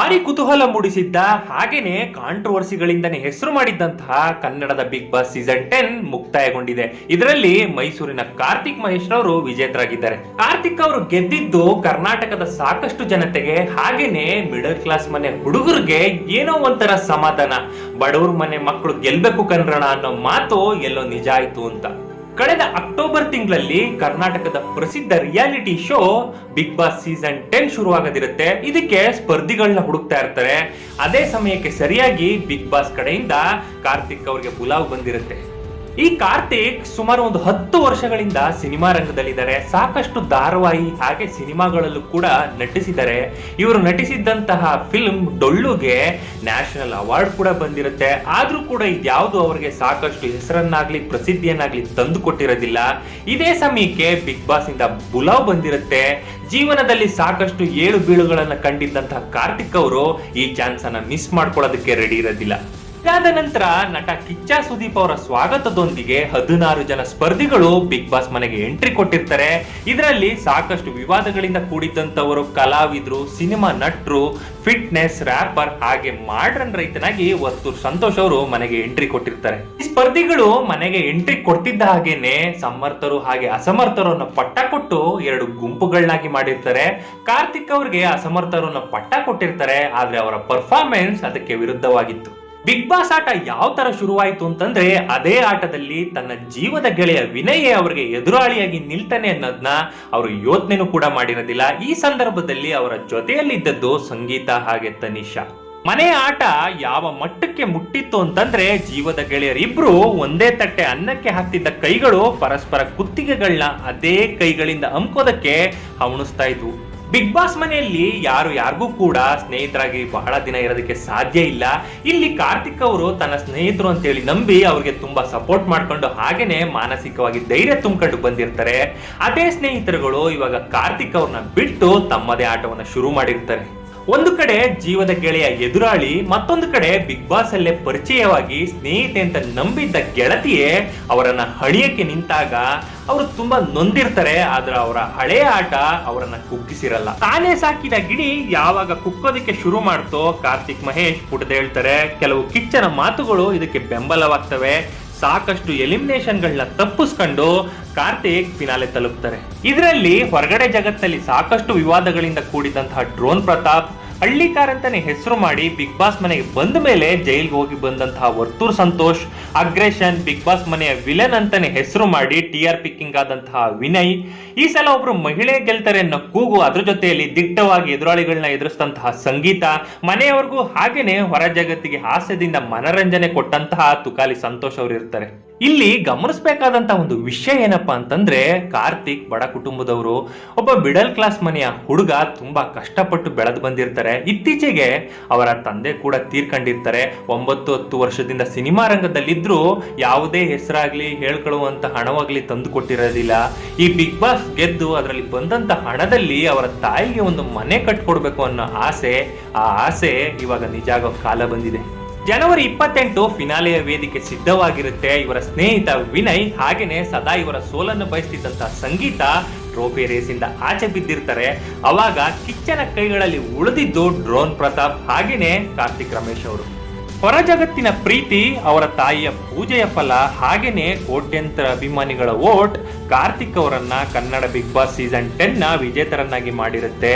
ಭಾರಿ ಕುತೂಹಲ ಮೂಡಿಸಿದ್ದ ಹಾಗೇನೆ ಕಾಂಟ್ರವರ್ಸಿಗಳಿಂದನೇ ಹೆಸರು ಮಾಡಿದ್ದಂತಹ ಕನ್ನಡದ ಬಿಗ್ ಬಾಸ್ ಸೀಸನ್ 10 ಮುಕ್ತಾಯಗೊಂಡಿದೆ. ಇದರಲ್ಲಿ ಮೈಸೂರಿನ ಕಾರ್ತಿಕ್ ಮಹೇಶ್ ರವರು ವಿಜೇತರಾಗಿದ್ದಾರೆ. ಕಾರ್ತಿಕ್ ಅವರು ಗೆದ್ದಿದ್ದು ಕರ್ನಾಟಕದ ಸಾಕಷ್ಟು ಜನತೆಗೆ ಹಾಗೇನೆ ಮಿಡಲ್ ಕ್ಲಾಸ್ ಮನೆ ಹುಡುಗರಿಗೆ ಏನೋ ಒಂಥರ ಸಮಾಧಾನ, ಬಡವ್ರ ಮನೆ ಮಕ್ಕಳು ಗೆಲ್ಬೇಕು ಕನ್ನಡ ಅನ್ನೋ ಮಾತು ಎಲ್ಲೋ ನಿಜ ಆಯ್ತು ಅಂತ. ಕಳೆದ ಅಕ್ಟೋಬರ್ ತಿಂಗಳಲ್ಲಿ ಕರ್ನಾಟಕದ ಪ್ರಸಿದ್ಧ reality show Big Boss season 10 ಶುರುವಾಗದಿರುತ್ತೆ. ಇದಕ್ಕೆ ಸ್ಪರ್ಧಿಗಳನ್ನ ಹುಡುಕ್ತಾ ಇರ್ತಾರೆ. ಅದೇ ಸಮಯಕ್ಕೆ ಸರಿಯಾಗಿ ಬಿಗ್ ಬಾಸ್ ಕಡೆಯಿಂದ ಕಾರ್ತಿಕ್ ಅವರಿಗೆ ಬುಲಾವ್ ಬಂದಿರುತ್ತೆ. ಈ ಕಾರ್ತಿಕ್ ಸುಮಾರು ಒಂದು 10 ವರ್ಷಗಳಿಂದ ಸಿನಿಮಾ ರಂಗದಲ್ಲಿದ್ದಾರೆ. ಸಾಕಷ್ಟು ಧಾರಾವಾಹಿ ಹಾಗೆ ಸಿನಿಮಾಗಳಲ್ಲೂ ಕೂಡ ನಟಿಸಿದ್ದಾರೆ. ಇವರು ನಟಿಸಿದ್ದಂತಹ ಫಿಲ್ಮ್ ಡೊಳ್ಳುಗೆ ನ್ಯಾಷನಲ್ ಅವಾರ್ಡ್ ಕೂಡ ಬಂದಿರುತ್ತೆ. ಆದ್ರೂ ಕೂಡ ಇದ್ಯಾವುದು ಅವರಿಗೆ ಸಾಕಷ್ಟು ಹೆಸರನ್ನಾಗ್ಲಿ ಪ್ರಸಿದ್ಧಿಯನ್ನಾಗ್ಲಿ ತಂದು ಕೊಟ್ಟಿರೋದಿಲ್ಲ. ಇದೇ ಸಮಯಕ್ಕೆ ಬಿಗ್ ಬಾಸ್ ಇಂದ ಬುಲಾವ್ ಬಂದಿರುತ್ತೆ. ಜೀವನದಲ್ಲಿ ಸಾಕಷ್ಟು ಏಳು ಬೀಳುಗಳನ್ನ ಕಂಡಿದ್ದಂತಹ ಕಾರ್ತಿಕ್ ಅವರು ಈ ಚಾನ್ಸ್ ಅನ್ನ ಮಿಸ್ ಮಾಡ್ಕೊಳ್ಳೋದಕ್ಕೆ ರೆಡಿ ಇರೋದಿಲ್ಲ. ಇದಾದ ನಂತರ ನಟ ಕಿಚ್ಚ ಸುದೀಪ್ ಅವರ ಸ್ವಾಗತದೊಂದಿಗೆ 16 ಜನ ಸ್ಪರ್ಧಿಗಳು ಬಿಗ್ ಬಾಸ್ ಮನೆಗೆ ಎಂಟ್ರಿ ಕೊಟ್ಟಿರ್ತಾರೆ. ಇದರಲ್ಲಿ ಸಾಕಷ್ಟು ವಿವಾದಗಳಿಂದ ಕೂಡಿದ್ದಂತವರು ಕಲಾವಿದರು, ಸಿನಿಮಾ ನಟರು, ಫಿಟ್ನೆಸ್, ರ್ಯಾಪರ್ ಹಾಗೆ ಮಾಡರ್ನ್ ರೈತನಾಗಿ ವರ್ತೂರ್ ಸಂತೋಷ್ ಅವರು ಮನೆಗೆ ಎಂಟ್ರಿ ಕೊಟ್ಟಿರ್ತಾರೆ. ಈ ಸ್ಪರ್ಧಿಗಳು ಮನೆಗೆ ಎಂಟ್ರಿ ಕೊಡ್ತಿದ್ದ ಹಾಗೇನೆ ಸಮರ್ಥರು ಹಾಗೆ ಅಸಮರ್ಥರನ್ನ ಪಟ್ಟ ಕೊಟ್ಟು 2 ಗುಂಪುಗಳನ್ನಾಗಿ ಮಾಡಿರ್ತಾರೆ. ಕಾರ್ತಿಕ್ ಅವರಿಗೆ ಅಸಮರ್ಥರನ್ನ ಪಟ್ಟ ಕೊಟ್ಟಿರ್ತಾರೆ, ಆದ್ರೆ ಅವರ ಪರ್ಫಾರ್ಮೆನ್ಸ್ ಅದಕ್ಕೆ ವಿರುದ್ಧವಾಗಿತ್ತು. ಬಿಗ್ ಬಾಸ್ ಆಟ ಯಾವ ತರ ಶುರುವಾಯಿತು ಅಂತಂದ್ರೆ, ಅದೇ ಆಟದಲ್ಲಿ ತನ್ನ ಜೀವದ ಗೆಳೆಯ ವಿನಯ್ ಅವರಿಗೆ ಎದುರಾಳಿಯಾಗಿ ನಿಲ್ತಾನೆ ಅನ್ನೋದನ್ನ ಅವರು ಯೋಚನೆನೂ ಕೂಡ ಮಾಡಿರೋದಿಲ್ಲ. ಈ ಸಂದರ್ಭದಲ್ಲಿ ಅವರ ಜೊತೆಯಲ್ಲಿದ್ದದ್ದು ಸಂಗೀತ ಹಾಗೆ ತನಿಷಾ. ಮನೆ ಆಟ ಯಾವ ಮಟ್ಟಕ್ಕೆ ಮುಟ್ಟಿತ್ತು ಅಂತಂದ್ರೆ, ಜೀವದ ಗೆಳೆಯರಿಬ್ರು ಒಂದೇ ತಟ್ಟೆ ಅನ್ನಕ್ಕೆ ಹಾಕ್ತಿದ್ದ ಕೈಗಳು ಪರಸ್ಪರ ಕುತ್ತಿಗೆಗಳನ್ನ ಅದೇ ಕೈಗಳಿಂದ ಅಮ್ಕೋದಕ್ಕೆ ಹವಣಿಸ್ತಾ ಇದ್ವು. ಬಿಗ್ ಬಾಸ್ ಮನೆಯಲ್ಲಿ ಯಾರಿಗೂ ಕೂಡ ಸ್ನೇಹಿತರಾಗಿ ಬಹಳ ದಿನ ಇರೋದಕ್ಕೆ ಸಾಧ್ಯ ಇಲ್ಲ. ಇಲ್ಲಿ ಕಾರ್ತಿಕ್ ಅವರು ತನ್ನ ಸ್ನೇಹಿತರು ಅಂತೇಳಿ ನಂಬಿ ಅವ್ರಿಗೆ ತುಂಬಾ ಸಪೋರ್ಟ್ ಮಾಡ್ಕೊಂಡು ಹಾಗೇನೆ ಮಾನಸಿಕವಾಗಿ ಧೈರ್ಯ ತುಂಬಿಕೊಂಡು ಬಂದಿರ್ತಾರೆ. ಅದೇ ಸ್ನೇಹಿತರುಗಳು ಇವಾಗ ಕಾರ್ತಿಕ್ ಅವ್ರನ್ನ ಬಿಟ್ಟು ತಮ್ಮದೇ ಆಟವನ್ನ ಶುರು ಮಾಡಿರ್ತಾರೆ. ಒಂದು ಕಡೆ ಜೀವದ ಗೆಳೆಯ ಎದುರಾಳಿ, ಮತ್ತೊಂದು ಕಡೆ ಬಿಗ್ ಬಾಸ್ ಅಲ್ಲೇ ಪರಿಚಯವಾಗಿ ಸ್ನೇಹಿತೆ ಅಂತ ನಂಬಿದ್ದ ಗೆಳತಿಯೇ ಅವರನ್ನ ಹಣಿಯಕ್ಕೆ ನಿಂತಾಗ ಅವರು ತುಂಬಾ ನೊಂದಿರ್ತಾರೆ. ಆದ್ರೆ ಅವರ ಹಳೆಯ ಆಟ ಅವರನ್ನ ಕುಗ್ಗಿಸಿರಲ್ಲ. ತಾನೇ ಸಾಕಿದ ಗಿಣಿ ಯಾವಾಗ ಕುಕ್ಕೋದಕ್ಕೆ ಶುರು ಮಾಡ್ತೋ ಕಾರ್ತಿಕ್ ಮಹೇಶ್ ಪುಟದೇಳ್ತಾರೆ. ಕೆಲವು ಕಿಚ್ಚನ ಮಾತುಗಳು ಇದಕ್ಕೆ ಬೆಂಬಲವಾಗ್ತವೆ. ಸಾಕಷ್ಟು ಎಲಿಮಿನೇಷನ್ಗಳನ್ನ ತಪ್ಪಿಸ್ಕೊಂಡು ಕಾರ್ತಿಕ್ ಫಿನಾಲೆ ತಲುಪ್ತಾರೆ. ಇದರಲ್ಲಿ ಹೊರಗಡೆ ಜಗತ್ತಲ್ಲಿ ಸಾಕಷ್ಟು ವಿವಾದಗಳಿಂದ ಕೂಡಿದಂತಹ ಡ್ರೋನ್ ಪ್ರತಾಪ್, ಹಳ್ಳಿಕಾರ್ ಅಂತಾನೆ ಹೆಸರು ಮಾಡಿ ಬಿಗ್ ಬಾಸ್ ಮನೆಗೆ ಬಂದ ಮೇಲೆ ಜೈಲ್ಗೆ ಹೋಗಿ ಬಂದಂತಹ Varthur Santhosh, aggression, Big Boss ಮನೆಯ ವಿಲನ್ ಅಂತಾನೆ ಹೆಸರು ಮಾಡಿ TR ಪಿಕ್ಕಿಂಗ್ ಆದಂತಹ ವಿನಯ್, ಈ ಸಲ ಒಬ್ರು ಮಹಿಳೆ ಗೆಲ್ತಾರೆ ಅನ್ನೋ ಕೂಗು, ಅದ್ರ ಜೊತೆಯಲ್ಲಿ ದಿಟ್ಟವಾಗಿ ಎದುರಾಳಿಗಳನ್ನ ಎದುರಿಸಿದಂತಹ ಸಂಗೀತ, ಮನೆಯವರೆಗೂ ಹಾಗೇನೆ ಹೊರ ಜಗತ್ತಿಗೆ ಹಾಸ್ಯದಿಂದ ಮನರಂಜನೆ ಕೊಟ್ಟಂತಹ ತುಕಾಲಿ ಸಂತೋಷ್ ಅವರು ಇರ್ತಾರೆ. ಇಲ್ಲಿ ಗಮನಿಸಬೇಕಾದಂತಹ ಒಂದು ವಿಷಯ ಏನಪ್ಪಾ ಅಂತಂದ್ರೆ, ಕಾರ್ತಿಕ್ ಬಡ ಕುಟುಂಬದವರು, ಒಬ್ಬ ಮಿಡಲ್ ಕ್ಲಾಸ್ ಮನೆಯ ಹುಡುಗ, ತುಂಬಾ ಕಷ್ಟಪಟ್ಟು ಬೆಳೆದು ಬಂದಿರ್ತಾರೆ. ಇತ್ತೀಚೆಗೆ ಅವರ ತಂದೆ ಕೂಡ ತೀರ್ಕೊಂಡಿರ್ತಾರೆ. 9-10 ವರ್ಷದಿಂದ ಸಿನಿಮಾ ರಂಗದಲ್ಲಿದ್ರು ಯಾವುದೇ ಹೆಸರಾಗ್ಲಿ ಹೇಳ್ಕೊಳ್ಳುವಂತ ಹಣವಾಗ್ಲಿ ತಂದು ಕೊಟ್ಟಿರೋದಿಲ್ಲ. ಈ ಬಿಗ್ ಬಾಸ್ ಗೆದ್ದು ಅದರಲ್ಲಿ ಬಂದಂತ ಹಣದಲ್ಲಿ ಅವರ ತಾಯಿಗೆ ಒಂದು ಮನೆ ಕಟ್ಕೊಡ್ಬೇಕು ಅನ್ನೋ ಆಸೆ, ಆ ಆಸೆ ಇವಾಗ ನಿಜ ಆಗೋ ಕಾಲ ಬಂದಿದೆ. ಜನವರಿ 28 ಫಿನಾಲೆಯ ವೇದಿಕೆ ಸಿದ್ಧವಾಗಿರುತ್ತೆ. ಇವರ ಸ್ನೇಹಿತ ವಿನಯ್ ಹಾಗೇನೆ ಸದಾ ಇವರ ಸೋಲನ್ನು ಬಯಸ್ತಿದ್ದಂತಹ ಸಂಗೀತ ಟ್ರೋಫಿ ರೇಸಿಂದ ಆಚೆ ಬಿದ್ದಿರ್ತಾರೆ. ಅವಾಗ ಕಿಚ್ಚನ ಕೈಗಳಲ್ಲಿ ಉಳಿದಿದ್ದು ಡ್ರೋನ್ ಪ್ರತಾಪ್ ಹಾಗೇನೆ ಕಾರ್ತಿಕ್ ರಮೇಶ್ ಅವರು. ಹೊರ ಜಗತ್ತಿನ ಪ್ರೀತಿ, ಅವರ ತಾಯಿಯ ಪೂಜೆಯ ಫಲ ಹಾಗೇನೆ ಕೋಟ್ಯಂತರ ಅಭಿಮಾನಿಗಳ ವೋಟ್ ಕಾರ್ತಿಕ್ ಅವರನ್ನ ಕನ್ನಡ ಬಿಗ್ ಬಾಸ್ ಸೀಸನ್ 10 ನ ವಿಜೇತರನ್ನಾಗಿ ಮಾಡಿರುತ್ತೆ.